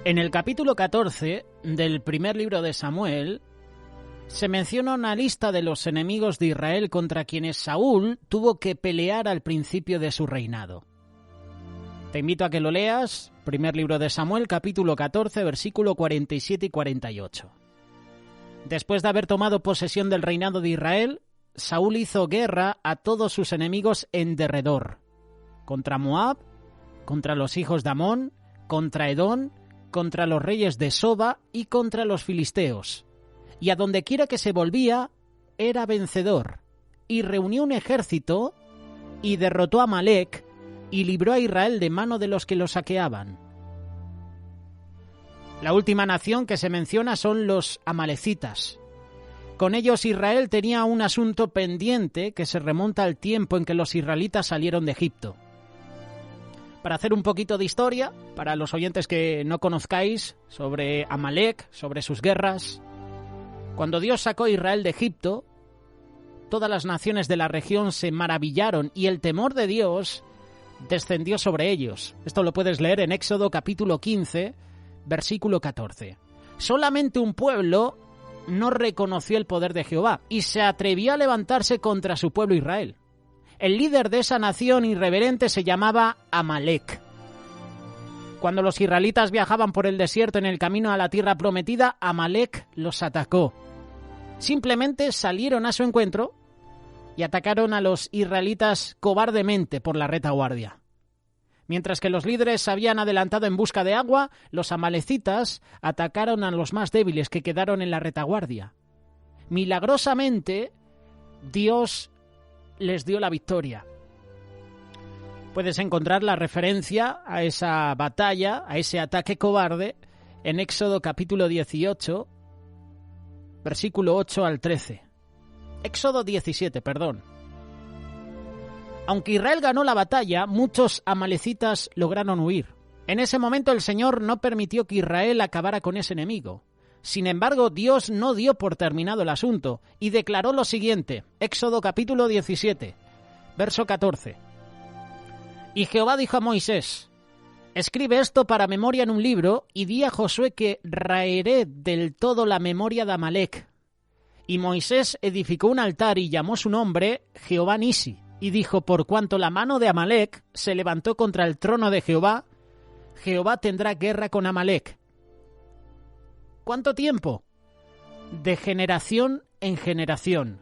En el capítulo 14 del primer libro de Samuel se menciona una lista de los enemigos de Israel contra quienes Saúl tuvo que pelear al principio de su reinado. Te invito a que lo leas, primer libro de Samuel, capítulo 14, versículo 47 y 48. Después de haber tomado posesión del reinado de Israel, Saúl hizo guerra a todos sus enemigos en derredor, contra Moab, contra los hijos de Amón, contra Edom, contra los reyes de Soba y contra los filisteos. Y a donde quiera que se volvía, era vencedor, y reunió un ejército, y derrotó a Amalec, y libró a Israel de mano de los que lo saqueaban. La última nación que se menciona son los amalecitas. Con ellos Israel tenía un asunto pendiente que se remonta al tiempo en que los israelitas salieron de Egipto. Para hacer un poquito de historia, para los oyentes que no conozcáis sobre Amalec, sobre sus guerras, cuando Dios sacó a Israel de Egipto, todas las naciones de la región se maravillaron y el temor de Dios descendió sobre ellos. Esto lo puedes leer en Éxodo capítulo 15, versículo 14. Solamente un pueblo no reconoció el poder de Jehová y se atrevió a levantarse contra su pueblo Israel. El líder de esa nación irreverente se llamaba Amalec. Cuando los israelitas viajaban por el desierto en el camino a la tierra prometida, Amalec los atacó. Simplemente salieron a su encuentro y atacaron a los israelitas cobardemente por la retaguardia. Mientras que los líderes se habían adelantado en busca de agua, los amalecitas atacaron a los más débiles que quedaron en la retaguardia. Milagrosamente, Dios les dio la victoria. Puedes encontrar la referencia a esa batalla, a ese ataque cobarde, en Éxodo capítulo 18, versículo 8 al 13. Éxodo 17, perdón. Aunque Israel ganó la batalla, muchos amalecitas lograron huir. En ese momento el Señor no permitió que Israel acabara con ese enemigo. Sin embargo, Dios no dio por terminado el asunto y declaró lo siguiente, Éxodo capítulo 17, verso 14. Y Jehová dijo a Moisés, escribe esto para memoria en un libro y di a Josué que raeré del todo la memoria de Amalec. Y Moisés edificó un altar y llamó su nombre Jehová Nisi, y dijo, por cuanto la mano de Amalec se levantó contra el trono de Jehová, Jehová tendrá guerra con Amalec. ¿Cuánto tiempo? De generación en generación.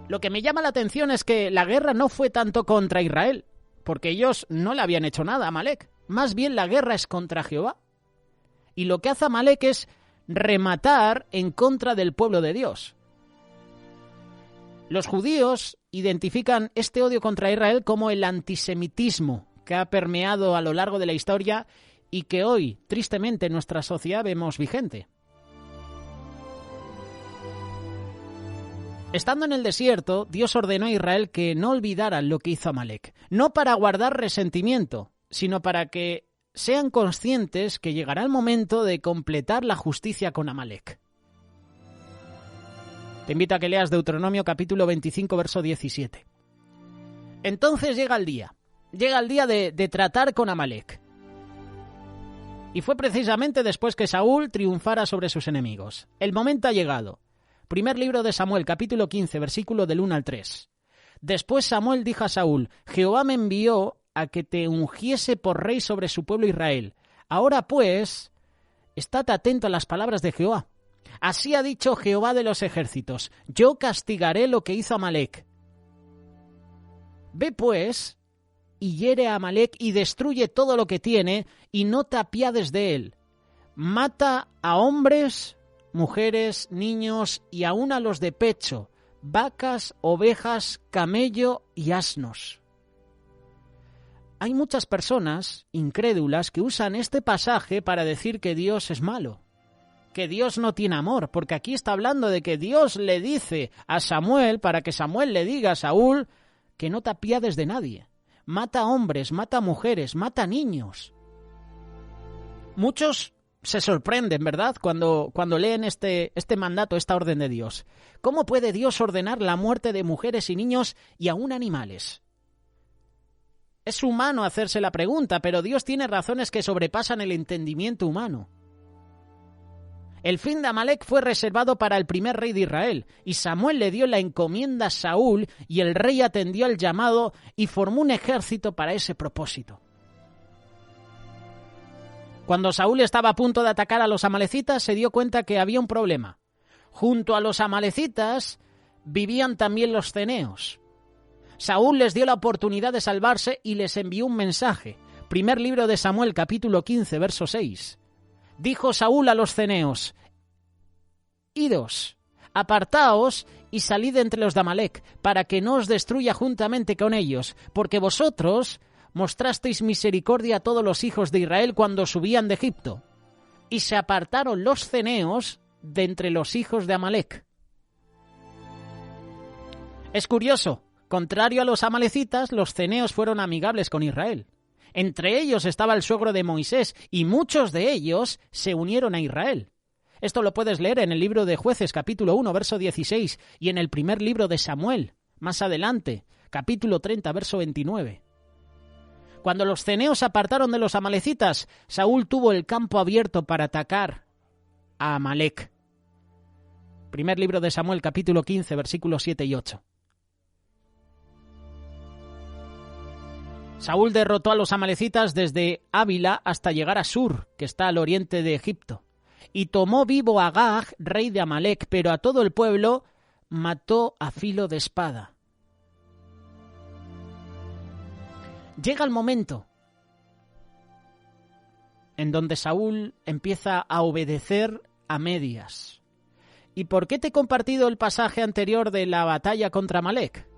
Lo que me llama la atención es que la guerra no fue tanto contra Israel, porque ellos no le habían hecho nada a Amalec. Más bien la guerra es contra Jehová. Y lo que hace Amalec es rematar en contra del pueblo de Dios. Los judíos identifican este odio contra Israel como el antisemitismo que ha permeado a lo largo de la historia y que hoy, tristemente, en nuestra sociedad vemos vigente. Estando en el desierto, Dios ordenó a Israel que no olvidaran lo que hizo Amalec, no para guardar resentimiento, sino para que sean conscientes que llegará el momento de completar la justicia con Amalec. Te invito a que leas Deuteronomio capítulo 25, verso 17. Entonces llega el día de tratar con Amalec. Y fue precisamente después que Saúl triunfara sobre sus enemigos. El momento ha llegado. Primer libro de Samuel, capítulo 15, versículo del 1 al 3. Después Samuel dijo a Saúl, Jehová me envió a que te ungiese por rey sobre su pueblo Israel. Ahora pues, estad atento a las palabras de Jehová. Así ha dicho Jehová de los ejércitos, yo castigaré lo que hizo Amalec. Ve pues y hiere a Amalec y destruye todo lo que tiene, y no te apiades de él. Mata a hombres, mujeres, niños y aun a los de pecho, vacas, ovejas, camello y asnos. Hay muchas personas incrédulas que usan este pasaje para decir que Dios es malo, que Dios no tiene amor, porque aquí está hablando de que Dios le dice a Samuel, para que Samuel le diga a Saúl, que no te apiades de nadie. Mata hombres, mata mujeres, mata niños. Muchos se sorprenden, ¿verdad?, cuando leen este mandato, esta orden de Dios. ¿Cómo puede Dios ordenar la muerte de mujeres y niños y aún animales? Es humano hacerse la pregunta, pero Dios tiene razones que sobrepasan el entendimiento humano. El fin de Amalek fue reservado para el primer rey de Israel, y Samuel le dio la encomienda a Saúl, y el rey atendió al llamado y formó un ejército para ese propósito. Cuando Saúl estaba a punto de atacar a los amalecitas, se dio cuenta que había un problema. Junto a los amalecitas vivían también los ceneos. Saúl les dio la oportunidad de salvarse y les envió un mensaje. Primer libro de Samuel, capítulo 15, verso 6. Dijo Saúl a los ceneos: Idos, apartaos y salid entre los de Amalec, para que no os destruya juntamente con ellos, porque vosotros mostrasteis misericordia a todos los hijos de Israel cuando subían de Egipto. Y se apartaron los ceneos de entre los hijos de Amalec. Es curioso, contrario a los amalecitas, los ceneos fueron amigables con Israel. Entre ellos estaba el suegro de Moisés, y muchos de ellos se unieron a Israel. Esto lo puedes leer en el libro de Jueces, capítulo 1, verso 16, y en el primer libro de Samuel, más adelante, capítulo 30, verso 29. Cuando los ceneos se apartaron de los amalecitas, Saúl tuvo el campo abierto para atacar a Amalec. Primer libro de Samuel, capítulo 15, versículos 7 y 8. Saúl derrotó a los amalecitas desde Ávila hasta llegar a Sur, que está al oriente de Egipto, y tomó vivo a Agag, rey de Amalec, pero a todo el pueblo mató a filo de espada. Llega el momento en donde Saúl empieza a obedecer a medias. ¿Y por qué te he compartido el pasaje anterior de la batalla contra Amalec?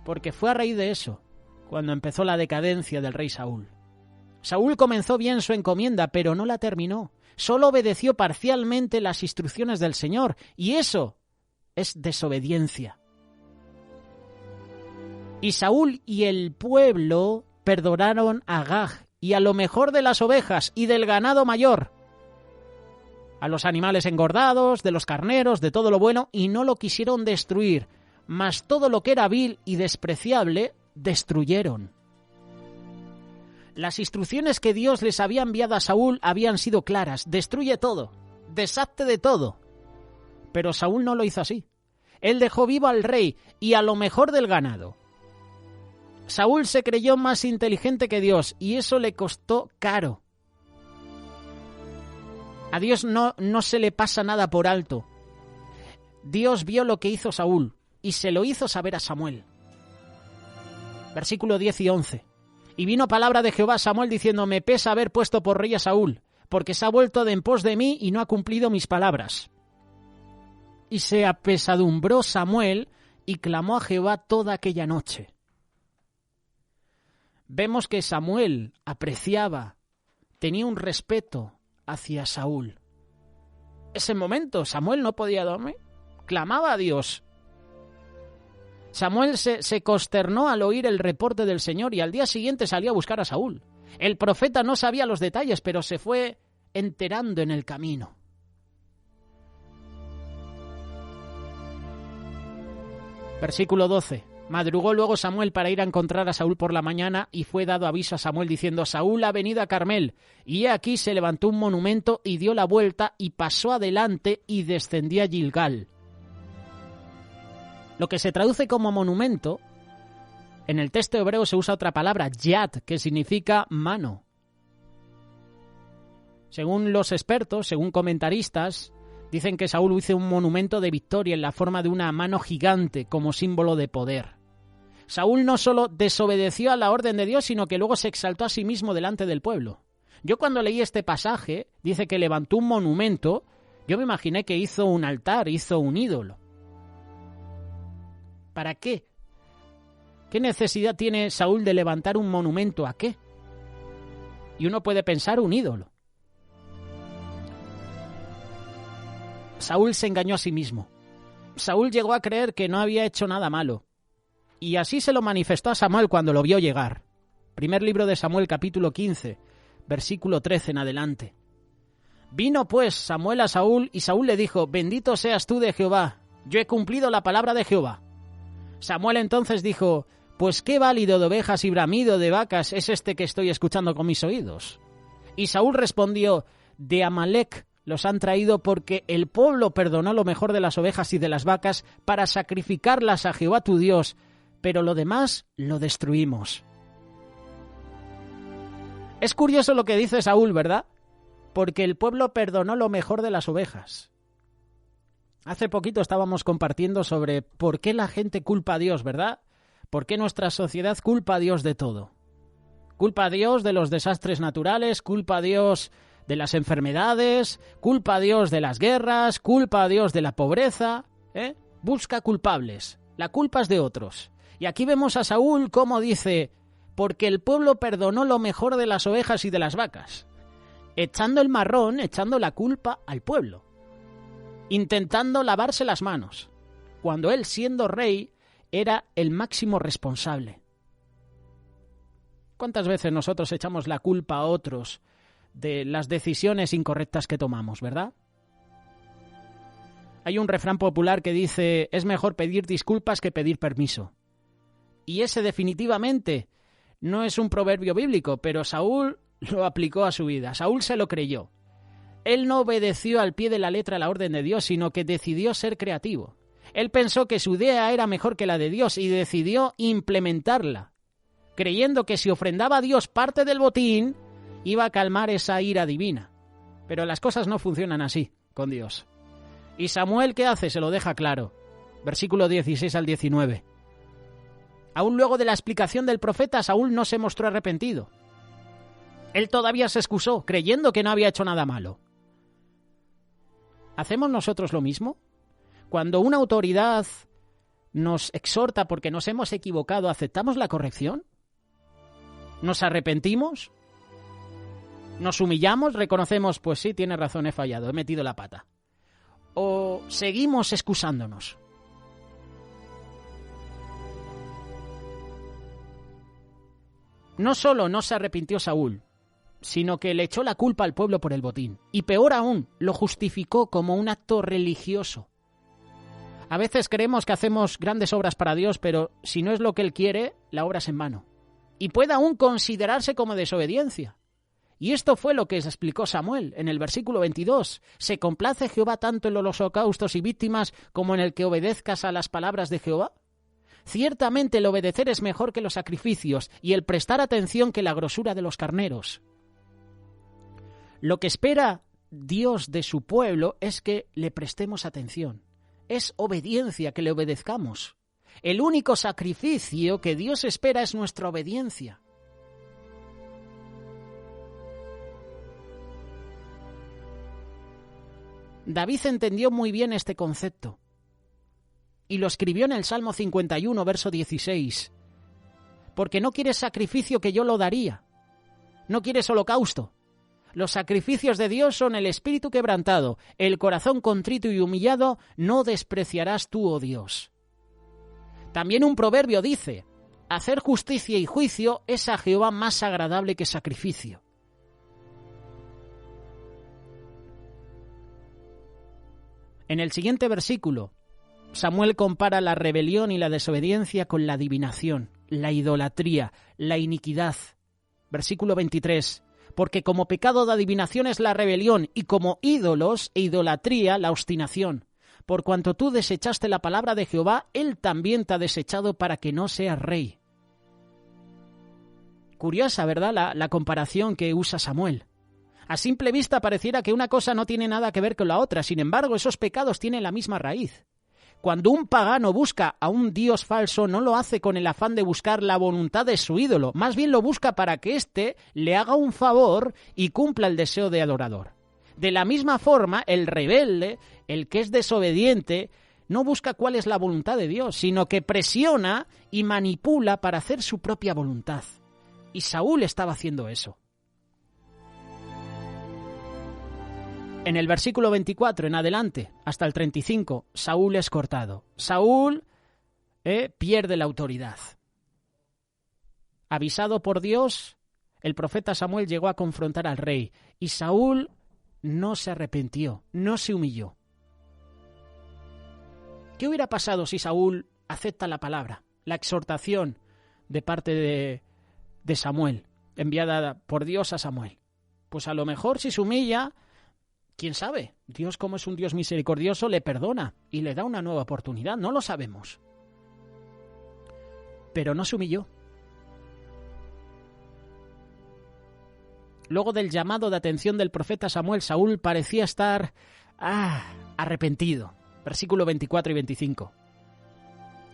Porque fue a raíz de eso cuando empezó la decadencia del rey Saúl. Saúl comenzó bien su encomienda, pero no la terminó. Solo obedeció parcialmente las instrucciones del Señor, y eso es desobediencia. Y Saúl y el pueblo perdonaron a Agag y a lo mejor de las ovejas y del ganado mayor, a los animales engordados, de los carneros, de todo lo bueno, y no lo quisieron destruir, mas todo lo que era vil y despreciable destruyeron. Las instrucciones que Dios les había enviado a Saúl habían sido claras: destruye todo, deshazte de todo. Pero Saúl no lo hizo así. Él dejó vivo al rey y a lo mejor del ganado. Saúl se creyó más inteligente que Dios y eso le costó caro. A Dios no se le pasa nada por alto. Dios vio lo que hizo Saúl y se lo hizo saber a Samuel. Versículo 10 y 11. Y vino palabra de Jehová a Samuel diciendo: me pesa haber puesto por rey a Saúl, porque se ha vuelto de en pos de mí y no ha cumplido mis palabras. Y se apesadumbró Samuel y clamó a Jehová toda aquella noche. Vemos que Samuel apreciaba, tenía un respeto hacia Saúl. Ese momento Samuel no podía dormir, clamaba a Dios. Samuel se consternó al oír el reporte del Señor y al día siguiente salió a buscar a Saúl. El profeta no sabía los detalles, pero se fue enterando en el camino. Versículo 12. Madrugó luego Samuel para ir a encontrar a Saúl por la mañana, y fue dado aviso a Samuel diciendo: Saúl ha venido a Carmel. Y he aquí se levantó un monumento y dio la vuelta y pasó adelante y descendió a Gilgal. Lo que se traduce como monumento, en el texto hebreo se usa otra palabra, yad, que significa mano. Según los expertos, según comentaristas, dicen que Saúl hizo un monumento de victoria en la forma de una mano gigante como símbolo de poder. Saúl no solo desobedeció a la orden de Dios, sino que luego se exaltó a sí mismo delante del pueblo. Yo cuando leí este pasaje, dice que levantó un monumento, yo me imaginé que hizo un altar, hizo un ídolo. ¿Para qué? ¿Qué necesidad tiene Saúl de levantar un monumento? ¿A qué? Y uno puede pensar un ídolo. Saúl se engañó a sí mismo. Saúl llegó a creer que no había hecho nada malo. Y así se lo manifestó a Samuel cuando lo vio llegar. Primer libro de Samuel, capítulo 15, versículo 13 en adelante. Vino pues Samuel a Saúl, y Saúl le dijo: bendito seas tú de Jehová, yo he cumplido la palabra de Jehová. Samuel entonces dijo: Pues qué válido de ovejas y bramido de vacas es este que estoy escuchando con mis oídos. Y Saúl respondió, de Amalec los han traído porque el pueblo perdonó lo mejor de las ovejas y de las vacas para sacrificarlas a Jehová tu Dios, pero lo demás lo destruimos. Es curioso lo que dice Saúl, ¿verdad? Porque el pueblo perdonó lo mejor de las ovejas. Hace poquito estábamos compartiendo sobre por qué la gente culpa a Dios, ¿verdad? ¿Por qué nuestra sociedad culpa a Dios de todo? Culpa a Dios de los desastres naturales, culpa a Dios de las enfermedades, culpa a Dios de las guerras, culpa a Dios de la pobreza, Busca culpables, la culpa es de otros. Y aquí vemos a Saúl cómo dice, porque el pueblo perdonó lo mejor de las ovejas y de las vacas, echando el marrón, echando la culpa al pueblo, intentando lavarse las manos, cuando él, siendo rey, era el máximo responsable. ¿Cuántas veces nosotros echamos la culpa a otros de las decisiones incorrectas que tomamos, verdad? Hay un refrán popular que dice, es mejor pedir disculpas que pedir permiso. Y ese definitivamente no es un proverbio bíblico, pero Saúl lo aplicó a su vida. Saúl se lo creyó. Él no obedeció al pie de la letra la orden de Dios, sino que decidió ser creativo. Él pensó que su idea era mejor que la de Dios y decidió implementarla, creyendo que si ofrendaba a Dios parte del botín, iba a calmar esa ira divina. Pero las cosas no funcionan así con Dios. ¿Y Samuel qué hace? Se lo deja claro. Versículo 16 al 19. Aún luego de la explicación del profeta, Saúl no se mostró arrepentido. Él todavía se excusó, creyendo que no había hecho nada malo. ¿Hacemos nosotros lo mismo? Cuando una autoridad nos exhorta porque nos hemos equivocado, ¿aceptamos la corrección? ¿Nos arrepentimos? ¿Nos humillamos? ¿Reconocemos, pues sí, tiene razón, he fallado, he metido la pata? ¿O seguimos excusándonos? No solo no se arrepintió Saúl, sino que le echó la culpa al pueblo por el botín. Y peor aún, lo justificó como un acto religioso. A veces creemos que hacemos grandes obras para Dios, pero si no es lo que Él quiere, la obra es en vano. Y puede aún considerarse como desobediencia. Y esto fue lo que explicó Samuel en el versículo 22. ¿Se complace Jehová tanto en los holocaustos y víctimas como en el que obedezcas a las palabras de Jehová? Ciertamente el obedecer es mejor que los sacrificios y el prestar atención que la grosura de los carneros. Lo que espera Dios de su pueblo es que le prestemos atención. Es obediencia, que le obedezcamos. El único sacrificio que Dios espera es nuestra obediencia. David entendió muy bien este concepto y lo escribió en el Salmo 51, verso 16. Porque no quieres sacrificio que yo lo daría. No quieres holocausto. Los sacrificios de Dios son el espíritu quebrantado, el corazón contrito y humillado, no despreciarás tú, oh Dios. También un proverbio dice, hacer justicia y juicio es a Jehová más agradable que sacrificio. En el siguiente versículo, Samuel compara la rebelión y la desobediencia con la adivinación, la idolatría, la iniquidad. Versículo 23. Porque como pecado de adivinación es la rebelión, y como ídolos e idolatría la obstinación. Por cuanto tú desechaste la palabra de Jehová, Él también te ha desechado para que no seas rey. Curiosa, ¿verdad?, la comparación que usa Samuel. A simple vista pareciera que una cosa no tiene nada que ver con la otra, sin embargo, esos pecados tienen la misma raíz. Cuando un pagano busca a un dios falso, no lo hace con el afán de buscar la voluntad de su ídolo, más bien lo busca para que éste le haga un favor y cumpla el deseo de adorador. De la misma forma, el rebelde, el que es desobediente, no busca cuál es la voluntad de Dios, sino que presiona y manipula para hacer su propia voluntad. Y Saúl estaba haciendo eso. En el versículo 24 en adelante, hasta el 35, Saúl es cortado. Saúl pierde la autoridad. Avisado por Dios, el profeta Samuel llegó a confrontar al rey y Saúl no se arrepintió, no se humilló. ¿Qué hubiera pasado si Saúl acepta la palabra, la exhortación, de parte de Samuel, enviada por Dios a Samuel. Pues a lo mejor si se humilla, quién sabe, Dios, como es un Dios misericordioso, le perdona y le da una nueva oportunidad, no lo sabemos. Pero no se humilló. Luego del llamado de atención del profeta Samuel, Saúl parecía estar arrepentido. Versículo 24 y 25.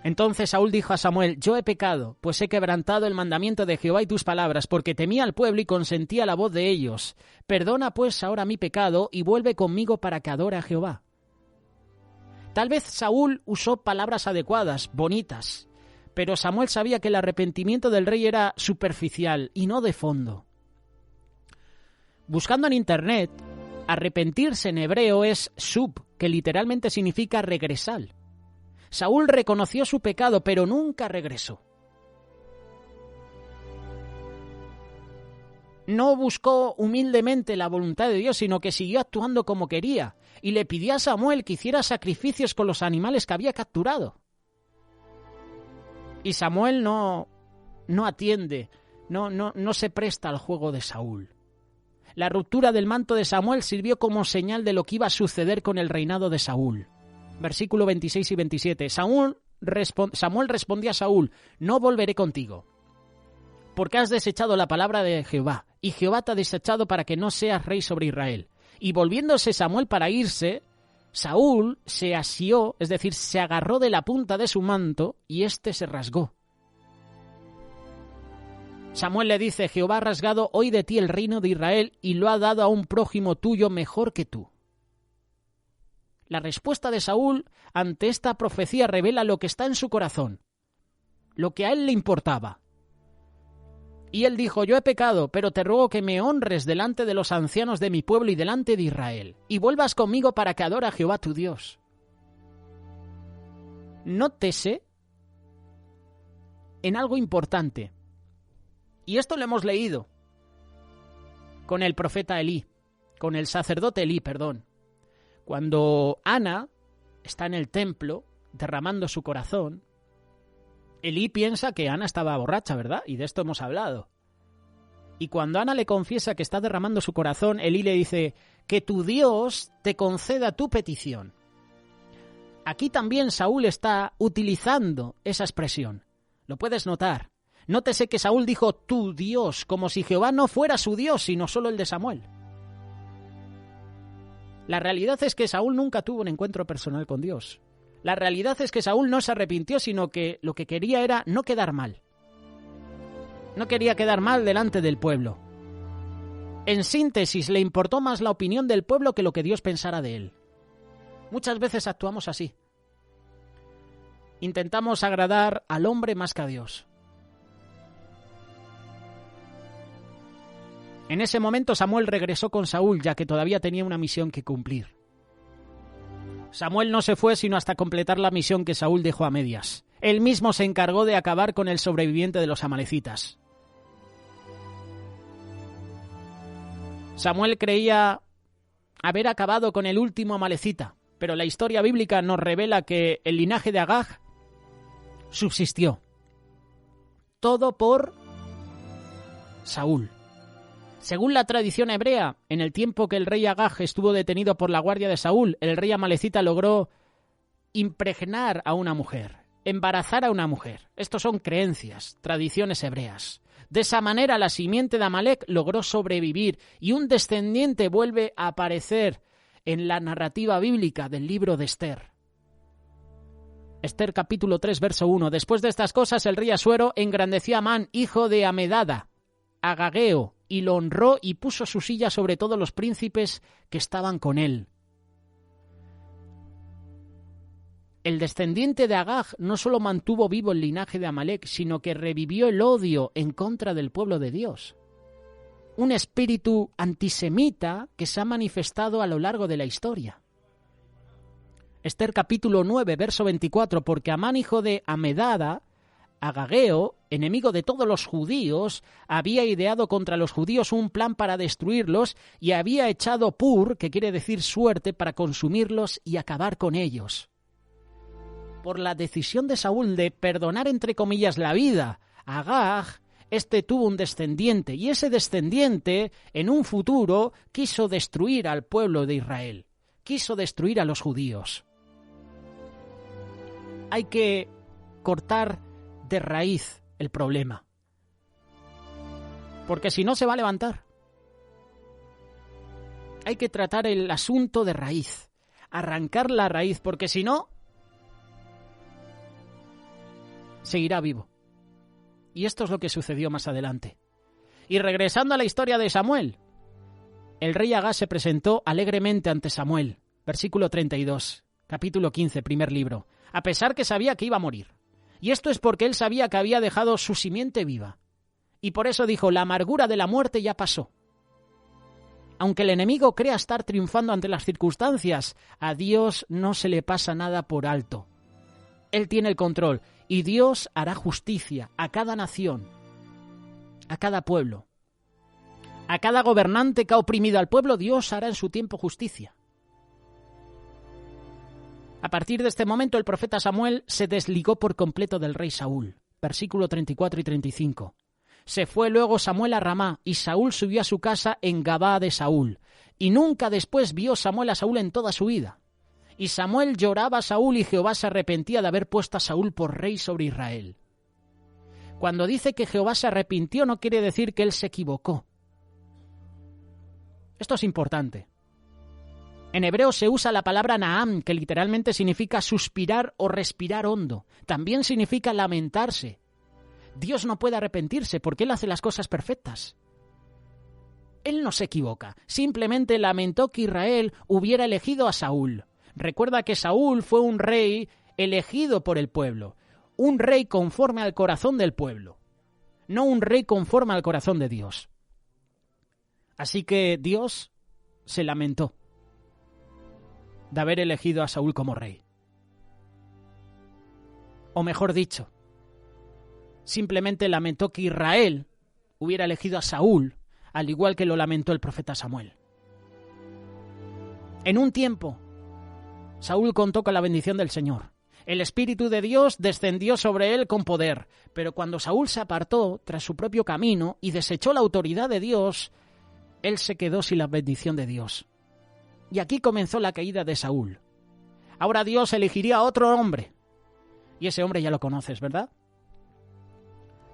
Entonces Saúl dijo a Samuel: yo he pecado, pues he quebrantado el mandamiento de Jehová y tus palabras, porque temía al pueblo y consentía la voz de ellos. Perdona pues ahora mi pecado y vuelve conmigo para que adore a Jehová. Tal vez Saúl usó palabras adecuadas, bonitas, pero Samuel sabía que el arrepentimiento del rey era superficial y no de fondo. Buscando en internet, arrepentirse en hebreo es shub, que literalmente significa regresar. Saúl reconoció su pecado, pero nunca regresó. No buscó humildemente la voluntad de Dios, sino que siguió actuando como quería, y le pidió a Samuel que hiciera sacrificios con los animales que había capturado. Y Samuel no atiende, no se presta al juego de Saúl. La ruptura del manto de Samuel sirvió como señal de lo que iba a suceder con el reinado de Saúl. Versículo 26 y 27. Samuel respondió a Saúl: no volveré contigo, porque has desechado la palabra de Jehová, y Jehová te ha desechado para que no seas rey sobre Israel. Y volviéndose Samuel para irse, Saúl se asió, es decir, se agarró de la punta de su manto, y éste se rasgó. Samuel le dice: Jehová ha rasgado hoy de ti el reino de Israel y lo ha dado a un prójimo tuyo mejor que tú. La respuesta de Saúl ante esta profecía revela lo que está en su corazón, lo que a él le importaba. Y él dijo: yo he pecado, pero te ruego que me honres delante de los ancianos de mi pueblo y delante de Israel, y vuelvas conmigo para que adore a Jehová tu Dios. Nótese en algo importante. Y esto lo hemos leído con el profeta Elí, con el sacerdote Elí, perdón. Cuando Ana está en el templo derramando su corazón, Elí piensa que Ana estaba borracha, ¿verdad? Y de esto hemos hablado. Y cuando Ana le confiesa que está derramando su corazón, Elí le dice: que tu Dios te conceda tu petición. Aquí también Saúl está utilizando esa expresión. Lo puedes notar. Nótese que Saúl dijo tu Dios, como si Jehová no fuera su Dios, sino solo el de Samuel. La realidad es que Saúl nunca tuvo un encuentro personal con Dios. La realidad es que Saúl no se arrepintió, sino que lo que quería era no quedar mal. No quería quedar mal delante del pueblo. En síntesis, le importó más la opinión del pueblo que lo que Dios pensara de él. Muchas veces actuamos así. Intentamos agradar al hombre más que a Dios. En ese momento Samuel regresó con Saúl, ya que todavía tenía una misión que cumplir. Samuel no se fue sino hasta completar la misión que Saúl dejó a medias. Él mismo se encargó de acabar con el sobreviviente de los amalecitas. Samuel creía haber acabado con el último amalecita, pero la historia bíblica nos revela que el linaje de Agag subsistió. Todo por Saúl. Según la tradición hebrea, en el tiempo que el rey Agag estuvo detenido por la guardia de Saúl, el rey amalecita logró impregnar a una mujer, embarazar a una mujer. Estos son creencias, tradiciones hebreas. De esa manera la simiente de Amalec logró sobrevivir y un descendiente vuelve a aparecer en la narrativa bíblica del libro de Esther. Esther capítulo 3, verso 1. Después de estas cosas el rey Asuero engrandeció a Amán, hijo de Amedada, agageo, y lo honró y puso su silla sobre todos los príncipes que estaban con él. El descendiente de Agag no solo mantuvo vivo el linaje de Amalec, sino que revivió el odio en contra del pueblo de Dios. Un espíritu antisemita que se ha manifestado a lo largo de la historia. Esther capítulo 9, verso 24, porque Amán, hijo de Amedada, agageo, enemigo de todos los judíos, había ideado contra los judíos un plan para destruirlos y había echado pur, que quiere decir suerte, para consumirlos y acabar con ellos. Por la decisión de Saúl de perdonar, entre comillas, la vida Agag, este tuvo un descendiente, y ese descendiente, en un futuro, quiso destruir al pueblo de Israel, quiso destruir a los judíos. Hay que cortar de raíz el problema, porque si no se va a levantar. Hay que tratar el asunto de raíz, arrancar la raíz, porque si no, seguirá vivo. Y esto es lo que sucedió más adelante. Y regresando a la historia de Samuel, el rey Agag se presentó alegremente ante Samuel, versículo 32, capítulo 15, primer libro, a pesar que sabía que iba a morir. Y esto es porque él sabía que había dejado su simiente viva. Y por eso dijo, la amargura de la muerte ya pasó. Aunque el enemigo crea estar triunfando ante las circunstancias, a Dios no se le pasa nada por alto. Él tiene el control y Dios hará justicia a cada nación, a cada pueblo. A cada gobernante que ha oprimido al pueblo, Dios hará en su tiempo justicia. A partir de este momento, el profeta Samuel se desligó por completo del rey Saúl. Versículo 34 y 35. Se fue luego Samuel a Ramá, y Saúl subió a su casa en Gabaa de Saúl. Y nunca después vio Samuel a Saúl en toda su vida. Y Samuel lloraba a Saúl, y Jehová se arrepentía de haber puesto a Saúl por rey sobre Israel. Cuando dice que Jehová se arrepintió, no quiere decir que él se equivocó. Esto es importante. En hebreo se usa la palabra naam, que literalmente significa suspirar o respirar hondo. También significa lamentarse. Dios no puede arrepentirse porque Él hace las cosas perfectas. Él no se equivoca. Simplemente lamentó que Israel hubiera elegido a Saúl. Recuerda que Saúl fue un rey elegido por el pueblo. Un rey conforme al corazón del pueblo. No un rey conforme al corazón de Dios. Así que Dios se lamentó de haber elegido a Saúl como rey. O mejor dicho, simplemente lamentó que Israel hubiera elegido a Saúl, al igual que lo lamentó el profeta Samuel. En un tiempo, Saúl contó con la bendición del Señor. El Espíritu de Dios descendió sobre él con poder, pero cuando Saúl se apartó tras su propio camino y desechó la autoridad de Dios, él se quedó sin la bendición de Dios. Y aquí comenzó la caída de Saúl. Ahora Dios elegiría a otro hombre. Y ese hombre ya lo conoces, ¿verdad?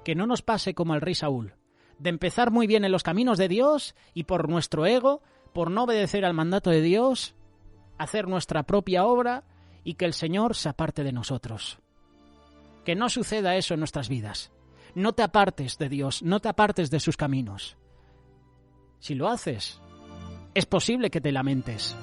Que no nos pase como al rey Saúl, de empezar muy bien en los caminos de Dios y por nuestro ego, por no obedecer al mandato de Dios, hacer nuestra propia obra y que el Señor se aparte de nosotros. Que no suceda eso en nuestras vidas. No te apartes de Dios, no te apartes de sus caminos. Si lo haces, es posible que te lamentes.